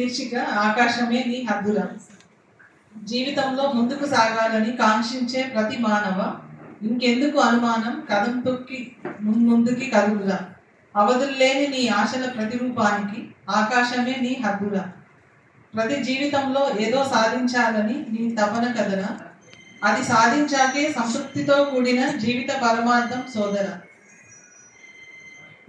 శీర్షిక ఆకాశమే నీ హద్దురా. జీవితంలో ముందుకు సాగాలని కాంక్షించే ప్రతి మానవ ఇంకెందుకు అనుమానం, కదం తొక్కి ముందుకి కదులురా. అవధుల్లేని నీ ఆశల ప్రతిరూపానికి ఆకాశమే నీ హద్దురా. ప్రతి జీవితంలో ఏదో సాధించాలని నీ తపన కదరా. అది సాధించాకే సంతృప్తితో కూడిన జీవిత పరమార్థం సోదర.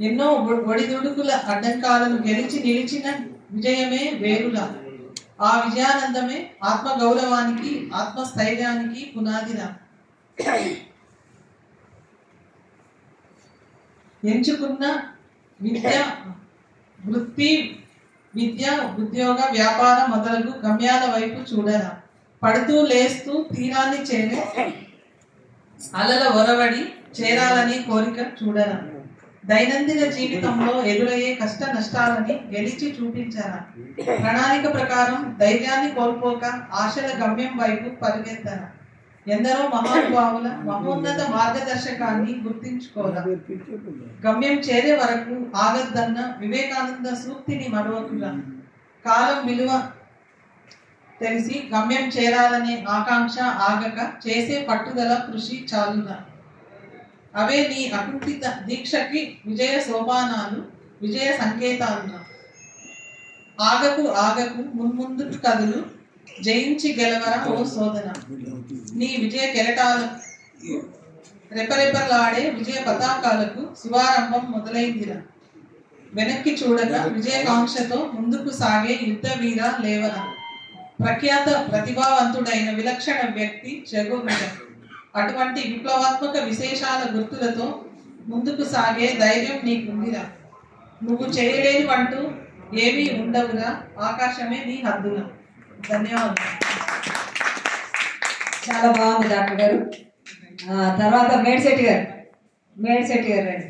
ఎన్నో ఒడిదుడుకుల అడ్డంకాలను గెలిచి నిలిచిన విజయమే వేరులా. ఆ విజయానందమే ఆత్మగౌరవానికి, ఆత్మస్థైర్యానికి పునాదిరా. ఎంచుకున్న వృత్తి, విద్య, ఉద్యోగ, వ్యాపారం మొదలగు గమ్యాల వైపు చూడరా. పడుతూ లేస్తూ తీరాన్ని చేరే అలల ఒరవడి చేరాలని కోరిక చూడరా. దైనందిన జీవితంలో ఎదురయ్యే కష్ట నష్టాలని గెలిచి చూపించరా. ప్రణాళిక ప్రకారం ధైర్యాన్ని కోల్పోక ఆశల గమ్యం వైపు పరిగెత్తరా. ఎందరో మహానుభావుల మహోన్నత మార్గదర్శకాన్ని గుర్తించుకోరా. గమ్యం చేరే వరకు ఆగద్దన్న వివేకానంద సూక్తిని మరవకురా. కాలం విలువ తెలిసి గమ్యం చేరాలనే ఆకాంక్ష ఆగక చేసే పట్టుదల కృషి చాలురా. అవే నీ అకుంఠిత దీక్షకి విజయ సోపానాలు, విజయ సంకేతాలురా. ఆగకు ఆగకు మున్ముందుకు కదులు, జయించి గెలవరా ఓ సోదర. నీ విజయ కెరటాలకు రెపరెపలాడే విజయ పతాకాలకు శుభారంభం మొదలైందిరా. వెనక్కి చూడక విజయకాంక్షతో ముందుకు సాగే యుద్ధ వీర లేవరా. ప్రఖ్యాత ప్రతిభావంతుడైన విలక్షణ వ్యక్తి చెగోవెరా. అటువంటి విప్లవాత్మక విశేషాల గుర్తులతో ముందుకు సాగే ధైర్యం నీకుందిరా. నువ్వు చేయలేనివంటూ ఏమీ ఉండవురా. ఆకాశమే నీ హద్దురా. ధన్యవాదాలు. చాలా బాగుంది డాక్టర్ గారు. తర్వాత మేడ్శెట్టి గారు రండి.